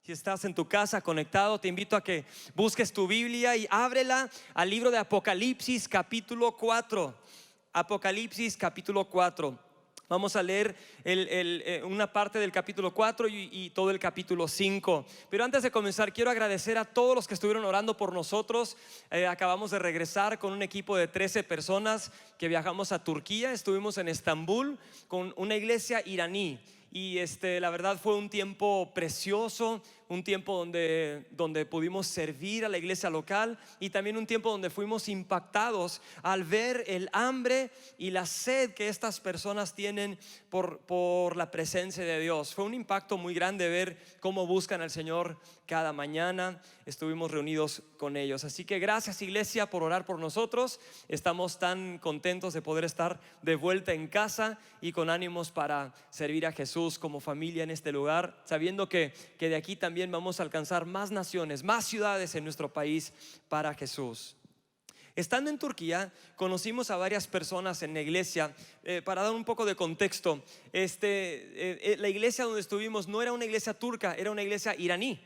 Si estás en tu casa conectado, te invito a que busques tu Biblia y ábrela al libro de Apocalipsis capítulo 4. Apocalipsis capítulo 4. Vamos a leer una parte del capítulo 4 y todo el capítulo 5. Pero antes de comenzar, quiero agradecer a todos los que estuvieron orando por nosotros. Acabamos de regresar con un equipo de 13 personas que viajamos a Turquía. Estuvimos en Estambul con una iglesia iraní. Y la verdad fue un tiempo precioso, un tiempo donde pudimos servir a la iglesia local, y también un tiempo donde fuimos impactados al ver el hambre y la sed que estas personas tienen por la presencia de Dios. Fue un impacto muy grande ver cómo buscan al Señor cada mañana. Estuvimos reunidos con ellos. Así que gracias, iglesia, por orar por nosotros. Estamos tan contentos de poder estar de vuelta en casa y con ánimos para servir a Jesús como familia en este lugar, sabiendo que de aquí también vamos a alcanzar más naciones, más ciudades en nuestro país para Jesús. Estando en Turquía, conocimos a varias personas en la iglesia. Para dar un poco de contexto, la iglesia donde estuvimos no era una iglesia turca, era una iglesia iraní.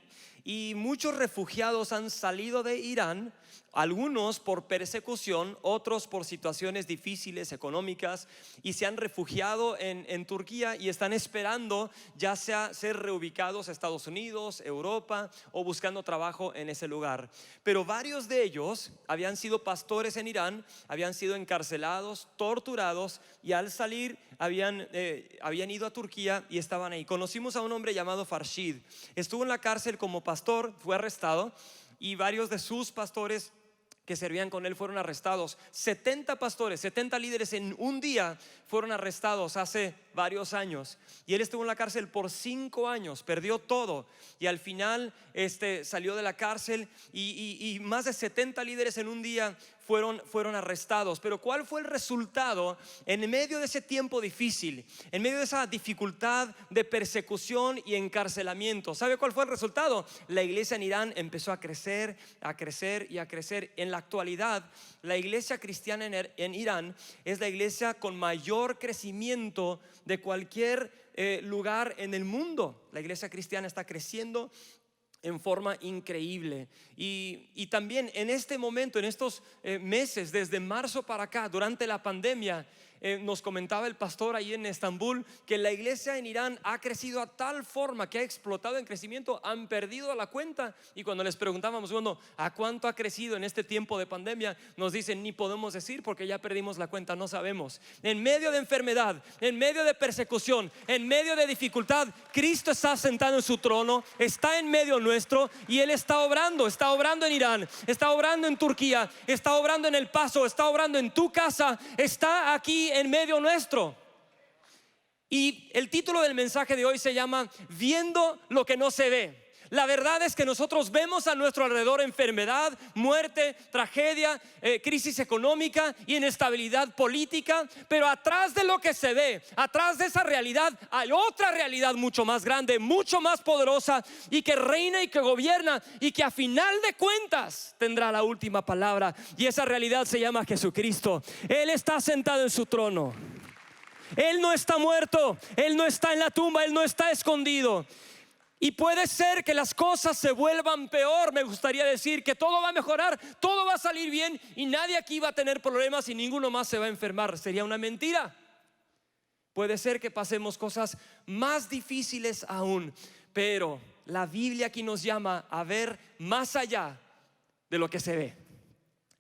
Y muchos refugiados han salido de Irán, algunos por persecución, otros por situaciones difíciles económicas, y se han refugiado en Turquía y están esperando ya sea ser reubicados a Estados Unidos, Europa, o buscando trabajo en ese lugar. Pero varios de ellos habían sido pastores en Irán, habían sido encarcelados, torturados, y al salir habían ido a Turquía y estaban ahí. Conocimos a un hombre llamado Farshid. Estuvo en la cárcel como pastor, fue arrestado, y varios de sus pastores que servían con él fueron arrestados. 70 pastores, 70 líderes en un día fueron arrestados hace varios años, y él estuvo en la cárcel por 5 años, perdió todo, y al final salió de la cárcel, y más de 70 líderes en un día fueron arrestados. Pero ¿cuál fue el resultado en medio de ese tiempo difícil, en medio de esa dificultad de persecución y encarcelamiento? ¿Sabe cuál fue el resultado? La iglesia en Irán empezó a crecer, a crecer y a crecer. En la actualidad, la iglesia cristiana en Irán es la iglesia con mayor crecimiento de cualquier lugar en el mundo. La iglesia cristiana está creciendo en forma increíble, y también en este momento, en estos meses, desde marzo para acá, durante la pandemia, nos comentaba el pastor ahí en Estambul que la iglesia en Irán ha crecido a tal forma que ha explotado en crecimiento, han perdido la cuenta. Y cuando les preguntábamos, bueno, ¿a cuánto ha crecido en este tiempo de pandemia? Nos dicen, ni podemos decir porque ya perdimos la cuenta, no sabemos. En medio de enfermedad, en medio de persecución, en medio de dificultad, Cristo está sentado en su trono, está en medio nuestro, y Él está obrando en Irán, está obrando en Turquía, está obrando en El Paso, está obrando en tu casa, está aquí en medio nuestro. Y el título del mensaje de hoy se llama Viendo lo que no se ve. La verdad es que nosotros vemos a nuestro alrededor enfermedad, muerte, tragedia, crisis económica, inestabilidad política, pero atrás de lo que se ve, atrás de esa realidad, hay otra realidad mucho más grande, mucho más poderosa, y que reina y que gobierna, y que a final de cuentas tendrá la última palabra. Y esa realidad se llama Jesucristo. Él está sentado en su trono. Él no está muerto, Él no está en la tumba, Él no está escondido. Y puede ser que las cosas se vuelvan peor. Me gustaría decir que todo va a mejorar, todo va a salir bien, y nadie aquí va a tener problemas y ninguno más se va a enfermar. Sería una mentira. Puede ser que pasemos cosas más difíciles aún, pero la Biblia aquí nos llama a ver más allá de lo que se ve,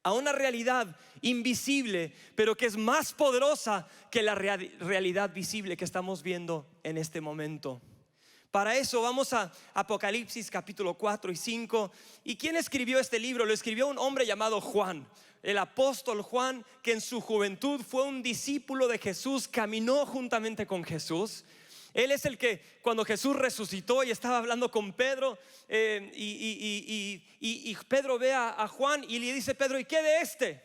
a una realidad invisible, pero que es más poderosa que la realidad visible que estamos viendo en este momento. Para eso vamos a Apocalipsis capítulo 4 y 5. ¿Y quién escribió este libro? Lo escribió un hombre llamado Juan, el apóstol Juan, que en su juventud fue un discípulo de Jesús, caminó juntamente con Jesús. Él es el que cuando Jesús resucitó y estaba hablando con Pedro, y Pedro ve a Juan y le dice: Pedro, ¿y qué de este?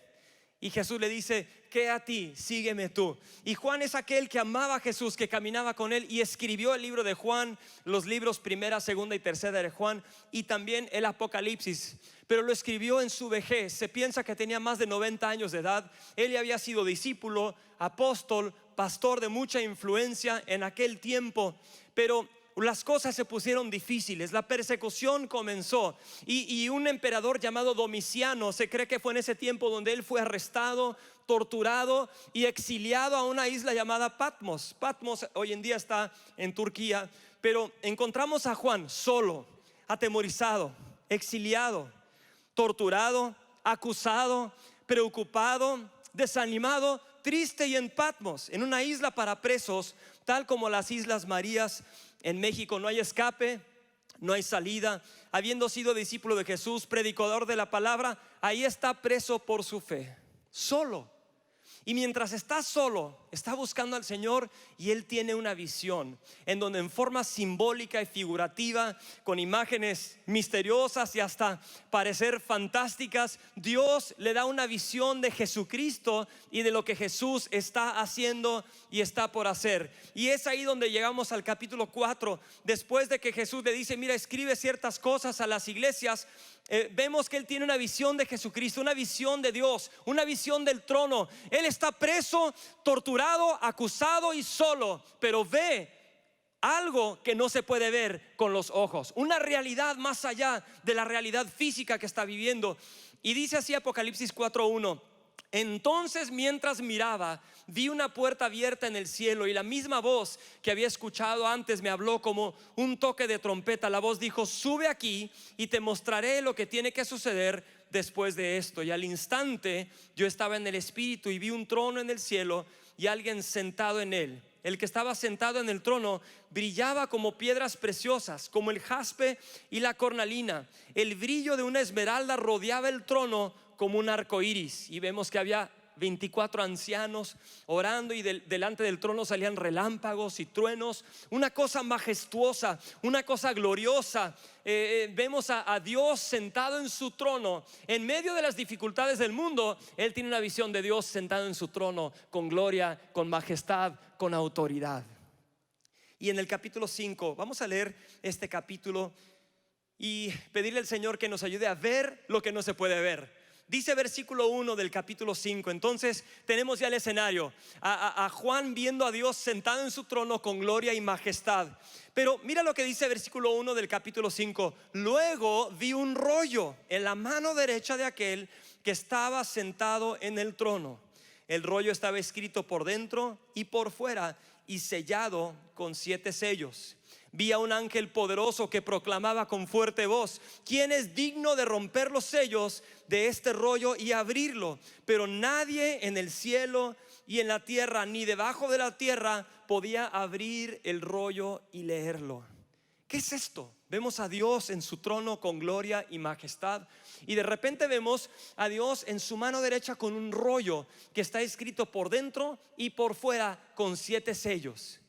Y Jesús le dice: ¿qué a ti? Sígueme tú. Y Juan es aquel que amaba a Jesús, que caminaba con él, y escribió el libro de Juan, los libros primera, segunda y tercera de Juan, y también el Apocalipsis. Pero lo escribió en su vejez. Se piensa que tenía más de 90 años de edad. Él ya había sido discípulo, apóstol, pastor de mucha influencia en aquel tiempo. Pero las cosas se pusieron difíciles, la persecución comenzó y un emperador llamado Domiciano, se cree que fue en ese tiempo donde él fue arrestado, torturado y exiliado a una isla llamada Patmos. Patmos hoy en día está en Turquía, pero encontramos a Juan solo, atemorizado, exiliado, torturado, acusado, preocupado, desanimado, triste y en Patmos, en una isla para presos, tal como las Islas Marías en México. No hay escape, no hay salida. Habiendo sido discípulo de Jesús, predicador de la palabra, ahí está preso por su fe, solo. Y mientras está solo, está buscando al Señor, y él tiene una visión en donde en forma simbólica y figurativa, con imágenes misteriosas y hasta parecer fantásticas, Dios le da una visión de Jesucristo y de lo que Jesús está haciendo y está por hacer. Y es ahí donde llegamos al capítulo 4, después de que Jesús le dice: mira, escribe ciertas cosas a las iglesias. Vemos que él tiene una visión de Jesucristo, una visión de Dios, una visión del trono. Él está preso, torturado, acusado y solo, pero ve algo que no se puede ver con los ojos, una realidad más allá de la realidad física que está viviendo. Y dice así Apocalipsis 4:1: entonces, mientras miraba, vi una puerta abierta en el cielo, y la misma voz que había escuchado antes me habló como un toque de trompeta. La voz dijo: sube aquí y te mostraré lo que tiene que suceder después de esto. Y al instante yo estaba en el espíritu y vi un trono en el cielo y alguien sentado en él. El que estaba sentado en el trono brillaba como piedras preciosas, como el jaspe y la cornalina. El brillo de una esmeralda rodeaba el trono como un arco iris. Y vemos que había 24 ancianos orando, y delante del trono salían relámpagos y truenos. Una cosa majestuosa, una cosa gloriosa. Vemos a Dios sentado en su trono en medio de las dificultades del mundo. Él tiene una visión de Dios sentado en su trono con gloria, con majestad, con autoridad. Y en el capítulo 5, vamos a leer este capítulo y pedirle al Señor que nos ayude a ver lo que no se puede ver. Dice versículo 1 del capítulo 5. Entonces tenemos ya el escenario, a Juan viendo a Dios sentado en su trono con gloria y majestad. Pero mira lo que dice versículo 1 del capítulo 5: luego vi un rollo en la mano derecha de aquel que estaba sentado en el trono. El rollo estaba escrito por dentro y por fuera y sellado con 7 sellos. Vi a un ángel poderoso que proclamaba con fuerte voz: ¿quién es digno de romper los sellos de este rollo y abrirlo? Pero nadie en el cielo y en la tierra, ni debajo de la tierra, podía abrir el rollo y leerlo. ¿Qué es esto? Vemos a Dios en su trono con gloria y majestad, y de repente vemos a Dios en su mano derecha con un rollo que está escrito por dentro y por fuera con 7 sellos.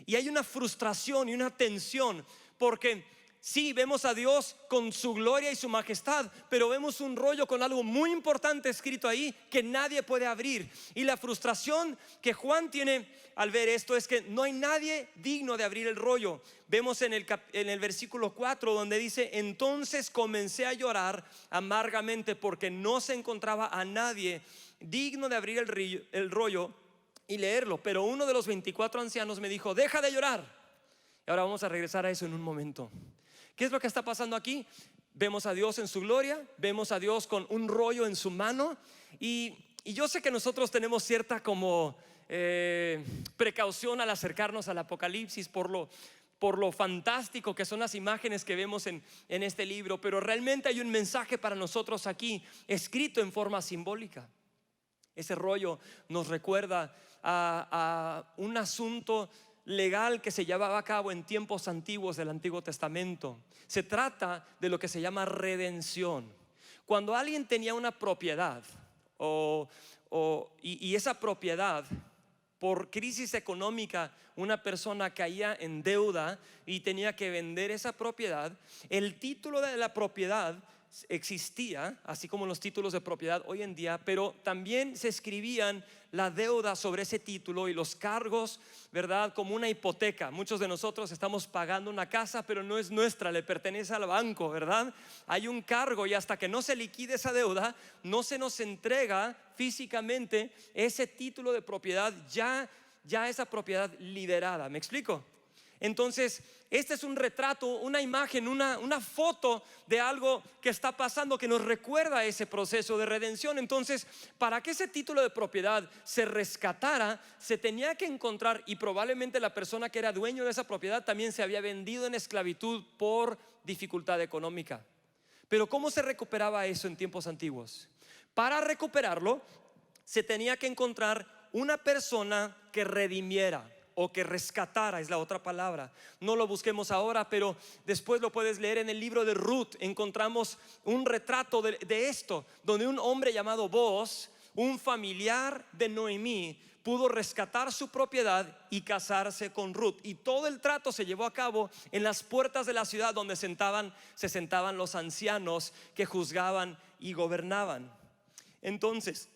Y hay una frustración y una tensión, porque sí, vemos a Dios con su gloria y su majestad, pero vemos un rollo con algo muy importante escrito ahí que nadie puede abrir. Y la frustración que Juan tiene al ver esto es que no hay nadie digno de abrir el rollo. Vemos en el versículo 4 donde dice: entonces comencé a llorar amargamente porque no se encontraba a nadie digno de abrir el rollo y leerlo. Pero uno de los 24 ancianos me dijo: deja de llorar. Y ahora vamos a regresar a eso en un momento. ¿Qué es lo que está pasando aquí? Vemos a Dios en su gloria, vemos a Dios con un rollo en su mano, y yo sé que nosotros tenemos cierta como precaución al acercarnos al Apocalipsis por lo fantástico que son las imágenes que vemos en este libro, pero realmente hay un mensaje para nosotros aquí escrito en forma simbólica. Ese rollo nos recuerda a un asunto legal que se llevaba a cabo en tiempos antiguos del Antiguo Testamento. Se trata de lo que se llama redención. Cuando alguien tenía una propiedad y esa propiedad, por crisis económica, una persona caía en deuda y tenía que vender esa propiedad, el título de la propiedad existía, así como los títulos de propiedad hoy en día, pero también se escribían la deuda sobre ese título y los cargos, ¿verdad? Como una hipoteca. Muchos de nosotros estamos pagando una casa, pero no es nuestra, le pertenece al banco, ¿verdad? Hay un cargo, y hasta que no se liquide esa deuda, no se nos entrega físicamente ese título de propiedad, ya esa propiedad liberada. ¿Me explico? Entonces, este es un retrato, una imagen, una foto de algo que está pasando que nos recuerda ese proceso de redención. Entonces, para que ese título de propiedad se rescatara, se tenía que encontrar, y probablemente la persona que era dueño de esa propiedad también se había vendido en esclavitud por dificultad económica. Pero ¿cómo se recuperaba eso en tiempos antiguos? Para recuperarlo, se tenía que encontrar una persona que redimiera o que rescatara, es la otra palabra. No lo busquemos ahora, pero después lo puedes leer en el libro de Ruth. Encontramos un retrato de esto, donde un hombre llamado Boaz, un familiar de Noemí, pudo rescatar su propiedad y casarse con Ruth. Y todo el trato se llevó a cabo en las puertas de la ciudad, donde se sentaban los ancianos que juzgaban y gobernaban. Entonces,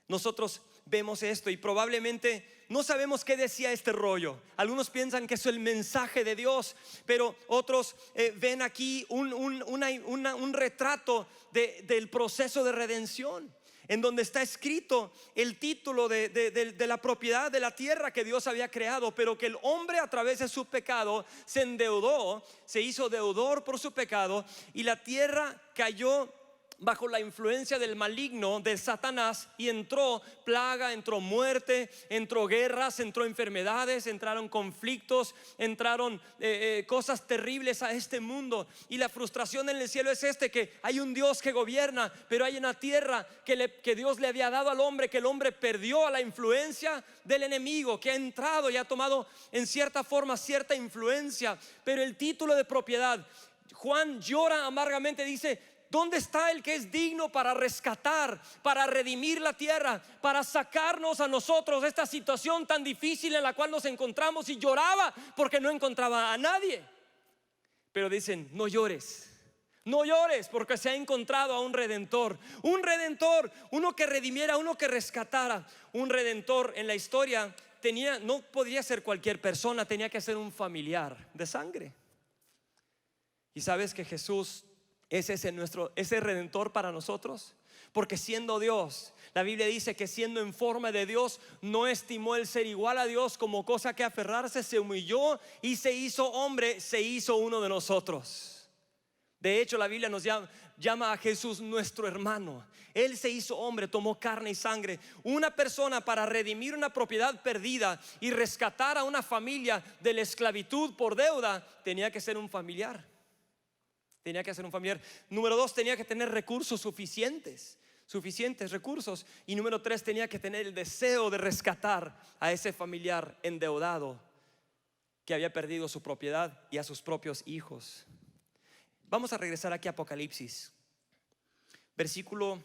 nosotros vemos esto y probablemente no sabemos qué decía este rollo. Algunos piensan que es el mensaje de Dios, pero otros ven aquí un retrato del proceso de redención, en donde está escrito el título de la propiedad de la tierra que Dios había creado, pero que el hombre a través de su pecado se endeudó, se hizo deudor por su pecado, y la tierra cayó bajo la influencia del maligno, de Satanás, y entró plaga, entró muerte, entró guerras, entró enfermedades, entraron conflictos, entraron cosas terribles a este mundo. Y la frustración en el cielo es que hay un Dios que gobierna, pero hay una tierra que Dios le había dado al hombre, que el hombre perdió a la influencia del enemigo, que ha entrado y ha tomado en cierta forma cierta influencia. Pero el título de propiedad, Juan llora amargamente, dice: ¿dónde está el que es digno para rescatar, para redimir la tierra, para sacarnos a nosotros de esta situación tan difícil en la cual nos encontramos? Y lloraba porque no encontraba a nadie. Pero dicen: no llores, no llores, porque se ha encontrado a un redentor, uno que redimiera, uno que rescatara. Un redentor en la historia no podría ser cualquier persona, tenía que ser un familiar de sangre. Y sabes que Jesús es ese redentor para nosotros, porque siendo Dios, la Biblia dice que siendo en forma de Dios, no estimó el ser igual a Dios como cosa que aferrarse, se humilló y se hizo hombre, se hizo uno de nosotros. De hecho, la Biblia nos llama a Jesús nuestro hermano. Él se hizo hombre, tomó carne y sangre. Una persona para redimir una propiedad perdida y rescatar a una familia de la esclavitud por deuda, tenía que ser un familiar. Número 2, tenía que tener recursos suficientes recursos. Y número 3, tenía que tener el deseo de rescatar a ese familiar endeudado que había perdido su propiedad y a sus propios hijos. Vamos a regresar aquí a Apocalipsis. Versículo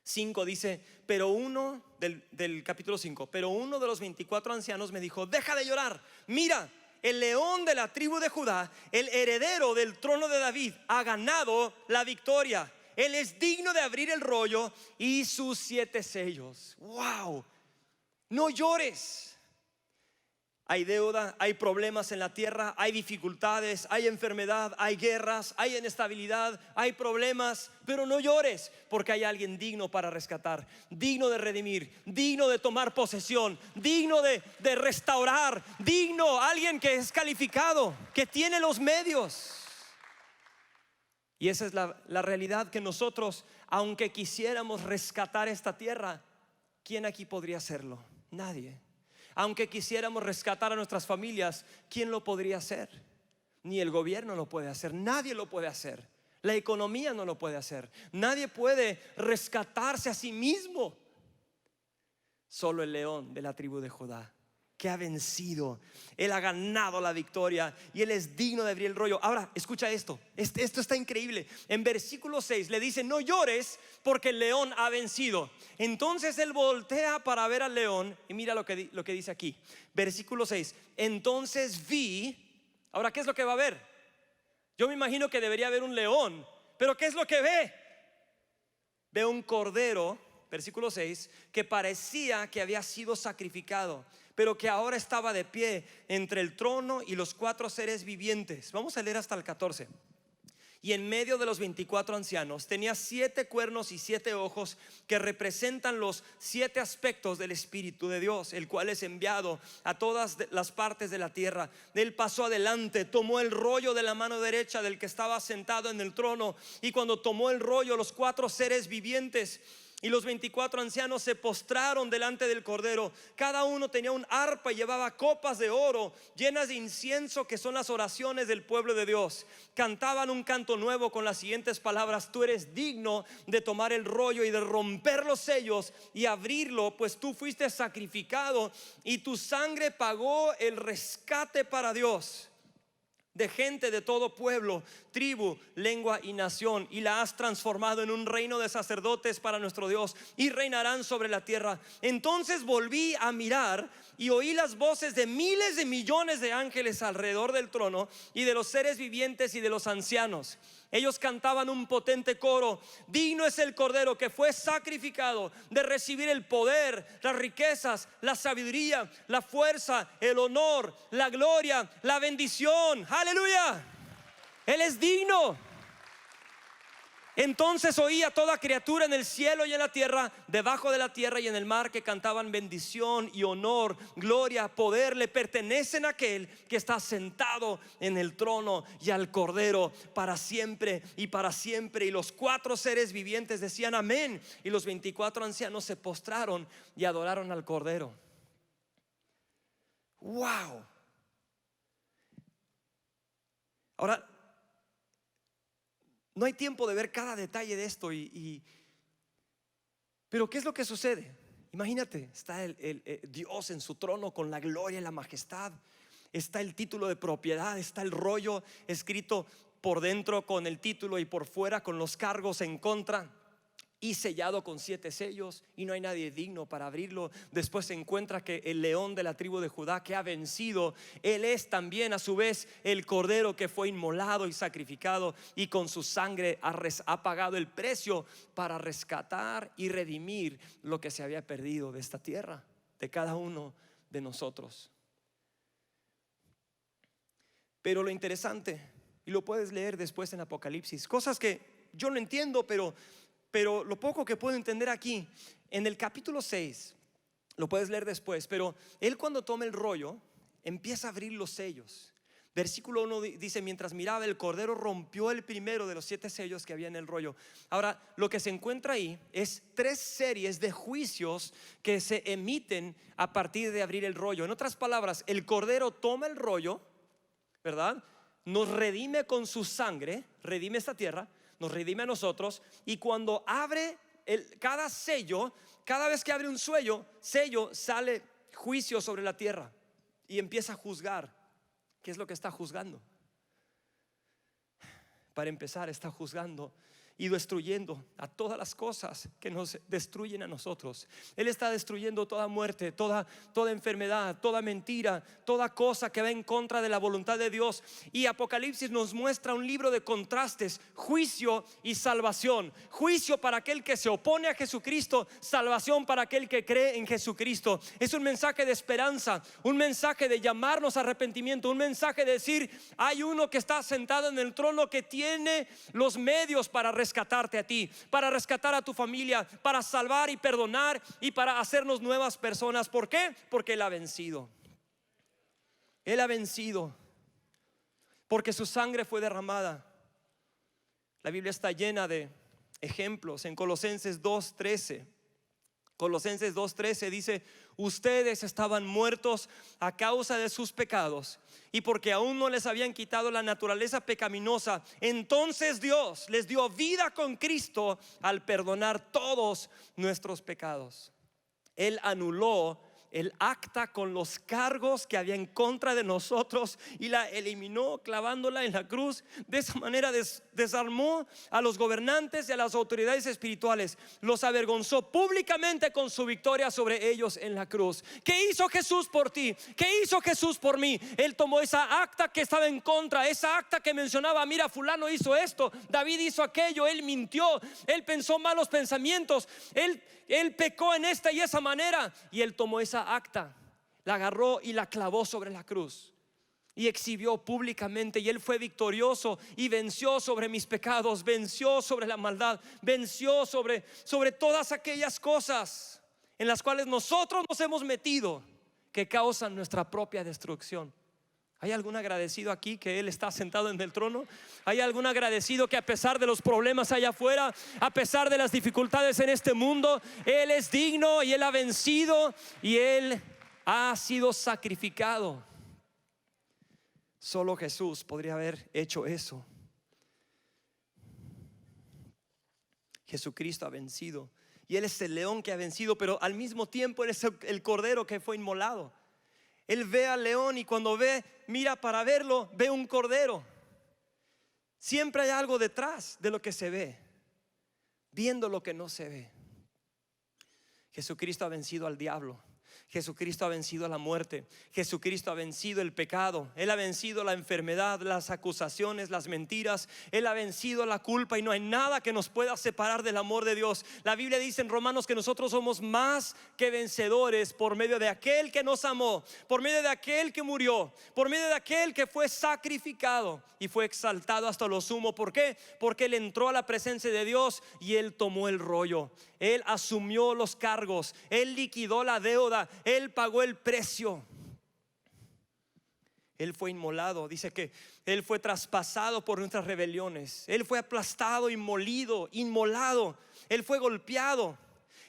5 dice: pero uno del capítulo 5, pero uno de los 24 ancianos me dijo: deja de llorar, mira, el león de la tribu de Judá, el heredero del trono de David, ha ganado la victoria. Él es digno de abrir el rollo y sus 7 sellos. ¡Wow! No llores. Hay deuda, hay problemas en la tierra, hay dificultades, hay enfermedad, hay guerras, hay inestabilidad, hay problemas. Pero no llores, porque hay alguien digno para rescatar, digno de redimir, digno de tomar posesión, digno de restaurar, alguien que es calificado, que tiene los medios. Y esa es la realidad, que nosotros, aunque quisiéramos rescatar esta tierra, ¿quién aquí podría hacerlo? Nadie. Aunque quisiéramos rescatar a nuestras familias, ¿quién lo podría hacer? Ni el gobierno lo puede hacer, nadie lo puede hacer. La economía no lo puede hacer. Nadie puede rescatarse a sí mismo. Solo el león de la tribu de Judá, que ha vencido. Él ha ganado la victoria y Él es digno de abrir el rollo. Ahora, escucha esto. Esto está increíble. En versículo 6 le dice: no llores, porque el león ha vencido. Entonces él voltea para ver al león y mira lo que dice aquí. Versículo 6: entonces vi. Ahora, ¿qué es lo que va a ver? Yo me imagino que debería haber un león, pero ¿qué es lo que ve? Ve un cordero, versículo 6, que parecía que había sido sacrificado, pero que ahora estaba de pie entre el trono y los 4 seres vivientes. Vamos a leer hasta el 14. Y en medio de los 24 ancianos tenía 7 cuernos y 7 ojos, que representan los 7 aspectos del Espíritu de Dios, el cual es enviado a todas las partes de la tierra. Él pasó adelante, tomó el rollo de la mano derecha del que estaba sentado en el trono, y cuando tomó el rollo, los 4 seres vivientes y los 24 ancianos se postraron delante del Cordero. Cada uno tenía un arpa y llevaba copas de oro llenas de incienso, que son las oraciones del pueblo de Dios. Cantaban un canto nuevo con las siguientes palabras: tú eres digno de tomar el rollo y de romper los sellos y abrirlo, pues tú fuiste sacrificado y tu sangre pagó el rescate para Dios de gente de todo pueblo, tribu, lengua y nación, y la has transformado en un reino de sacerdotes para nuestro Dios, y reinarán sobre la tierra. Entonces volví a mirar y oí las voces de miles de millones de ángeles alrededor del trono, y de los seres vivientes y de los ancianos. Ellos cantaban un potente coro: digno es el Cordero que fue sacrificado de recibir el poder, las riquezas, la sabiduría, la fuerza, el honor, la gloria, la bendición. Aleluya. Él es digno. Entonces oí a toda criatura en el cielo y en la tierra, debajo de la tierra y en el mar, que cantaban: bendición y honor, gloria, poder le pertenecen a aquel que está sentado en el trono y al Cordero, para siempre y para siempre. Y los 4 seres vivientes decían amén, y los 24 ancianos se postraron y adoraron al Cordero. Wow. Ahora, no hay tiempo de ver cada detalle de esto, pero ¿qué es lo que sucede? Imagínate, está el Dios en su trono con la gloria y la majestad. Está el título de propiedad, está el rollo escrito por dentro con el título y por fuera con los cargos en contra, y sellado con 7 sellos, y no hay nadie digno para abrirlo. Después se encuentra que el león de la tribu de Judá, que ha vencido, él es también a su vez el Cordero que fue inmolado y sacrificado, y con su sangre ha pagado el precio para rescatar y redimir lo que se había perdido de esta tierra, de cada uno de nosotros. Pero lo interesante, y lo puedes leer después en Apocalipsis, cosas que yo no entiendo, pero lo poco que puedo entender aquí, en el capítulo 6, lo puedes leer después, pero él, cuando toma el rollo, empieza a abrir los sellos. Versículo 1 dice: mientras miraba, el Cordero rompió el primero de los 7 sellos que había en el rollo. Ahora, lo que se encuentra ahí es 3 series de juicios que se emiten a partir de abrir el rollo. En otras palabras, el Cordero toma el rollo, ¿verdad? Nos redime con su sangre, redime esta tierra, nos redime a nosotros, y cuando abre cada sello, cada vez que abre un sello, sale juicio sobre la tierra y empieza a juzgar. ¿Qué es lo que está juzgando? Para empezar, está juzgando y destruyendo a todas las cosas que nos destruyen a nosotros. Él está destruyendo toda muerte, toda enfermedad, toda mentira, toda cosa que va en contra de la voluntad de Dios. Y Apocalipsis nos muestra un libro de contrastes: juicio y salvación. Juicio para aquel que se opone a Jesucristo, salvación para aquel que cree en Jesucristo. Es un mensaje de esperanza, un mensaje de llamarnos a arrepentimiento, un mensaje de decir: hay uno que está sentado en el trono, que tiene los medios para rescatarte a ti, para rescatar a tu familia, para salvar y perdonar, y para hacernos nuevas personas. ¿Por qué? Porque Él ha vencido. Él ha vencido, porque su sangre fue derramada. La Biblia está llena de ejemplos. En Colosenses 2:13 dice: ustedes estaban muertos a causa de sus pecados, y porque aún no les habían quitado la naturaleza pecaminosa, entonces Dios les dio vida con Cristo al perdonar todos nuestros pecados. Él anuló el acta con los cargos que había en contra de nosotros y la eliminó clavándola en la cruz. De esa manera desarmó a los gobernantes y a las autoridades espirituales, los avergonzó públicamente con su victoria sobre ellos en la cruz. ¿Qué hizo Jesús por ti? ¿Qué hizo Jesús por mí? Él tomó esa acta que estaba en contra, esa acta que mencionaba: mira, fulano hizo esto, David hizo aquello, él mintió, él pensó malos pensamientos, él pecó en esta y esa manera, y él tomó esa acta, la agarró y la clavó sobre la cruz. y exhibió públicamente, y Él fue victorioso y venció sobre mis pecados, venció sobre la maldad, venció sobre todas aquellas cosas en las cuales nosotros nos hemos metido, que causan nuestra propia destrucción. ¿Hay algún agradecido aquí que Él está sentado en el trono? ¿Hay algún agradecido que a pesar de los problemas allá afuera, a pesar de las dificultades en este mundo, Él es digno y Él ha vencido y Él ha sido sacrificado? Solo Jesús podría haber hecho eso. Jesucristo ha vencido y Él es el león que ha vencido, pero al mismo tiempo Él es el cordero que fue inmolado. Él ve al león y cuando mira para verlo, ve un cordero. Siempre hay algo detrás de lo que se ve, viendo lo que no se ve. Jesucristo ha vencido al diablo. Jesucristo ha vencido la muerte. Jesucristo ha vencido el pecado. Él ha vencido la enfermedad, las acusaciones, las mentiras. Él ha vencido la culpa y no hay nada que nos pueda separar del amor de Dios. La Biblia dice en Romanos que nosotros somos más que vencedores por medio de aquel que nos amó, por medio de aquel que murió, por medio de aquel que fue sacrificado y fue exaltado hasta lo sumo. ¿Por qué? Porque Él entró a la presencia de Dios y Él tomó el rollo. Él asumió los cargos. Él liquidó la deuda. Él pagó el precio. Él fue inmolado. Dice que Él fue traspasado por nuestras rebeliones. Él fue aplastado y molido, inmolado. Él fue golpeado.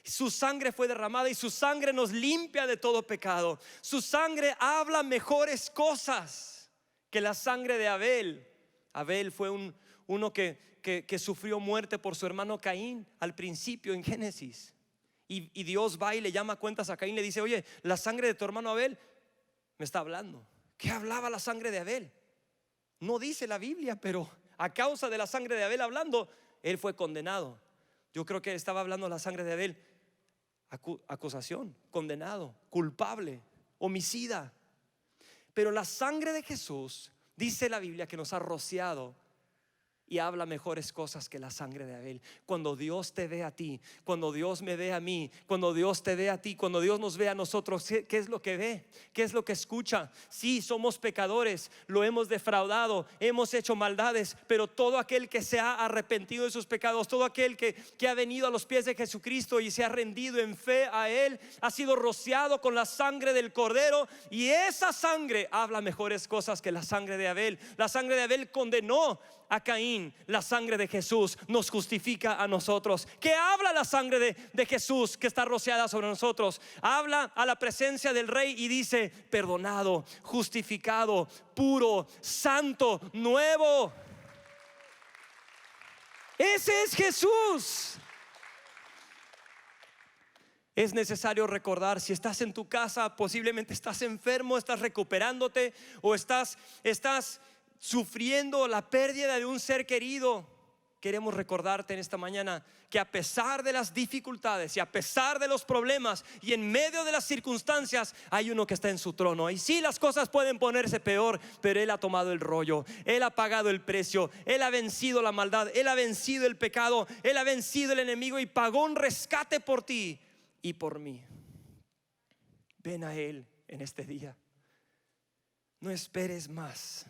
Su sangre fue derramada y su sangre nos limpia de todo pecado. Su sangre habla mejores cosas que la sangre de Abel. Abel fue uno que sufrió muerte por su hermano Caín al principio en Génesis. Y Dios va y le llama cuentas a Caín, le dice: oye, la sangre de tu hermano Abel me está hablando. ¿Qué hablaba la sangre de Abel? No dice la Biblia, pero a causa de la sangre de Abel hablando, él fue condenado. Yo creo que estaba hablando la sangre de Abel, acusación, condenado, culpable, homicida. Pero la sangre de Jesús, dice la Biblia, que nos ha rociado y habla mejores cosas que la sangre de Abel. Cuando Dios te ve a ti, cuando Dios me ve a mí, cuando Dios te ve a ti, cuando Dios nos ve a nosotros, ¿qué es lo que ve? ¿Qué es lo que escucha? Sí, somos pecadores, lo hemos defraudado, hemos hecho maldades, pero todo aquel que se ha arrepentido de sus pecados, todo aquel que ha venido a los pies de Jesucristo y se ha rendido en fe a Él, ha sido rociado con la sangre del Cordero, y esa sangre habla mejores cosas que la sangre de Abel. La sangre de Abel condenó a Caín, la sangre de Jesús nos justifica a nosotros. ¿Qué habla la sangre de Jesús que está rociada sobre nosotros? Habla a la presencia del Rey y dice: perdonado, justificado, puro, santo, nuevo. Ese es Jesús. Es necesario recordar, si estás en tu casa, posiblemente estás enfermo, estás recuperándote o estás sufriendo la pérdida de un ser querido. Queremos recordarte en esta mañana que a pesar de las dificultades y a pesar de los problemas y en medio de las circunstancias, hay uno que está en su trono. Y sí, las cosas pueden ponerse peor, pero Él ha tomado el rollo, Él ha pagado el precio, Él ha vencido la maldad, Él ha vencido el pecado, Él ha vencido el enemigo y pagó un rescate por ti y por mí. Ven a Él en este día. No esperes más.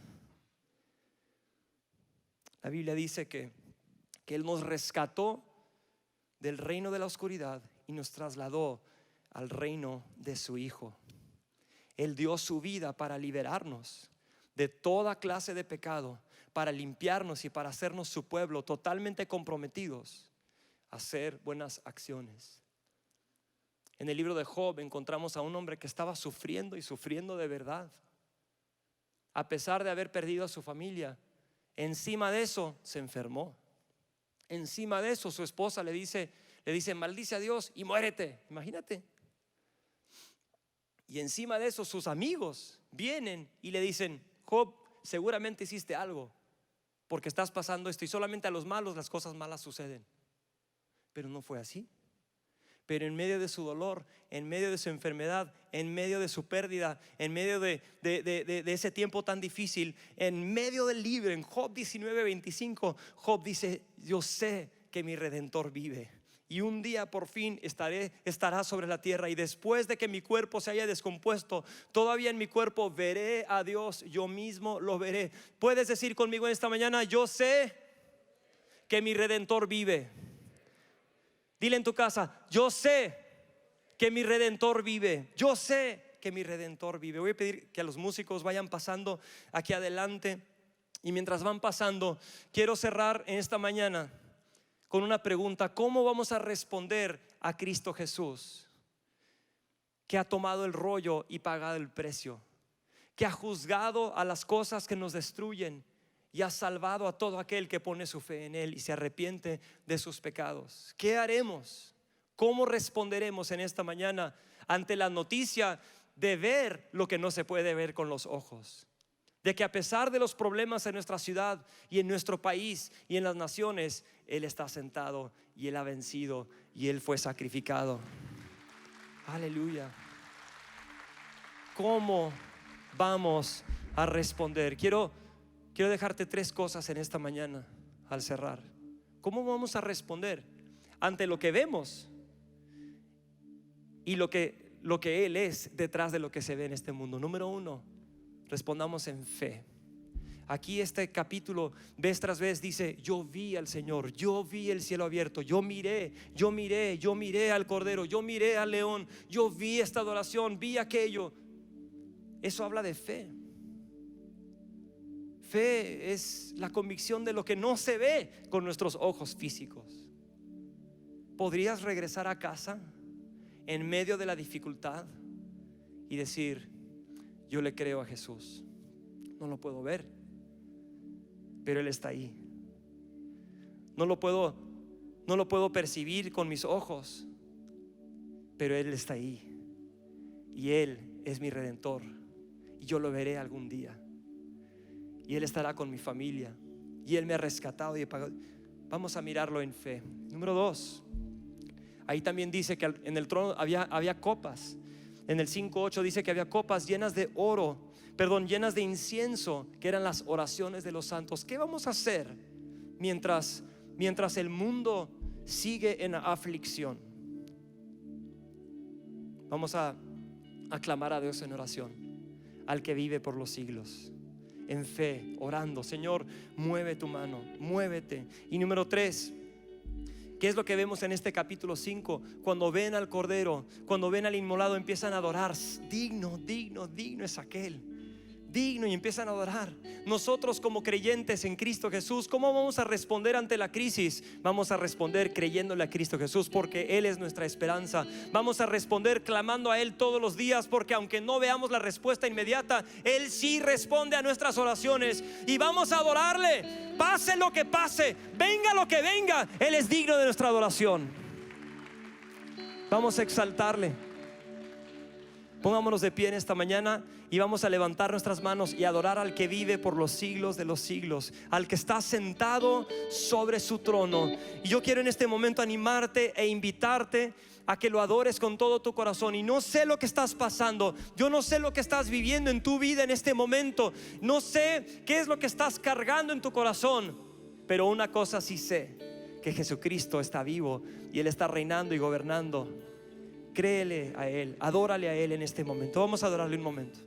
La Biblia dice que Él nos rescató del reino de la oscuridad y nos trasladó al reino de su Hijo. Él dio su vida para liberarnos de toda clase de pecado, para limpiarnos y para hacernos su pueblo, totalmente comprometidos a hacer buenas acciones. En el libro de Job encontramos a un hombre que estaba sufriendo y sufriendo de verdad. A pesar de haber perdido a su familia, encima de eso se enfermó. Encima de eso su esposa le dice: maldice a Dios y muérete. Imagínate. Y encima de eso sus amigos vienen y le dicen: Job, seguramente hiciste algo porque estás pasando esto, y solamente a los malos las cosas malas suceden. Pero no fue así. Pero en medio de su dolor, en medio de su enfermedad, en medio de su pérdida, en medio de ese tiempo tan difícil, en medio del libro, en Job 19:25, Job dice: yo sé que mi Redentor vive y un día por fin estará sobre la tierra, y después de que mi cuerpo se haya descompuesto, todavía en mi cuerpo veré a Dios, yo mismo lo veré. Puedes decir conmigo en esta mañana: yo sé que mi Redentor vive. Dile en tu casa: yo sé que mi Redentor vive. Yo sé que mi Redentor vive. Voy a pedir que a los músicos vayan pasando aquí adelante, y mientras van pasando, quiero cerrar en esta mañana con una pregunta: ¿cómo vamos a responder a Cristo Jesús, que ha tomado el rollo y pagado el precio, que ha juzgado a las cosas que nos destruyen y ha salvado a todo aquel que pone su fe en Él y se arrepiente de sus pecados? ¿Qué haremos? ¿Cómo responderemos en esta mañana ante la noticia de ver lo que no se puede ver con los ojos? De que a pesar de los problemas en nuestra ciudad y en nuestro país y en las naciones, Él está sentado y Él ha vencido y Él fue sacrificado. Aleluya. ¿Cómo vamos a responder? Quiero dejarte 3 cosas en esta mañana al cerrar. ¿Cómo vamos a responder ante lo que vemos y lo que Él es detrás de lo que se ve en este mundo? Número 1, respondamos en fe. Aquí este capítulo vez tras vez dice: yo vi al Señor, yo vi el cielo abierto, yo miré al Cordero, yo miré al León, yo vi esta adoración, vi aquello. Eso habla de fe. Fe es la convicción de lo que no se ve con nuestros ojos físicos. ¿Podrías regresar a casa en medio de la dificultad y decir: yo le creo a Jesús? No lo puedo ver, pero Él está ahí. No lo puedo percibir con mis ojos, pero Él está ahí, y Él es mi Redentor, y yo lo veré algún día, y Él estará con mi familia, y Él me ha rescatado y he pagado. Vamos a mirarlo en fe. Número 2, ahí también dice que en el trono había copas. En el 5:8 dice que había copas llenas de llenas de incienso, que eran las oraciones de los santos. ¿Qué vamos a hacer mientras el mundo sigue en aflicción? Vamos a clamar a Dios en oración, al que vive por los siglos, en fe, orando: Señor, mueve tu mano, muévete. Y número 3, ¿qué es lo que vemos en este capítulo 5? Cuando ven al Cordero, cuando ven al inmolado, empiezan a adorar: digno, digno, digno es aquel, digno, y empiezan a adorar. Nosotros como creyentes en Cristo Jesús, ¿cómo vamos a responder ante la crisis? Vamos a responder creyéndole a Cristo Jesús, porque Él es nuestra esperanza. Vamos a responder clamando a Él todos los días, porque aunque no veamos la respuesta inmediata, Él sí responde a nuestras oraciones. Y vamos a adorarle, pase lo que pase, venga lo que venga. Él es digno de nuestra adoración. Vamos a exaltarle. Pongámonos de pie en esta mañana y vamos a levantar nuestras manos y adorar al que vive por los siglos de los siglos, al que está sentado sobre su trono. Y yo quiero en este momento animarte e invitarte a que lo adores con todo tu corazón. Y no sé lo que estás pasando, yo no sé lo que estás viviendo en tu vida en este momento, no sé qué es lo que estás cargando en tu corazón, pero una cosa sí sé: que Jesucristo está vivo y Él está reinando y gobernando. Créele a Él, adórale a Él en este momento. Vamos a adorarle un momento.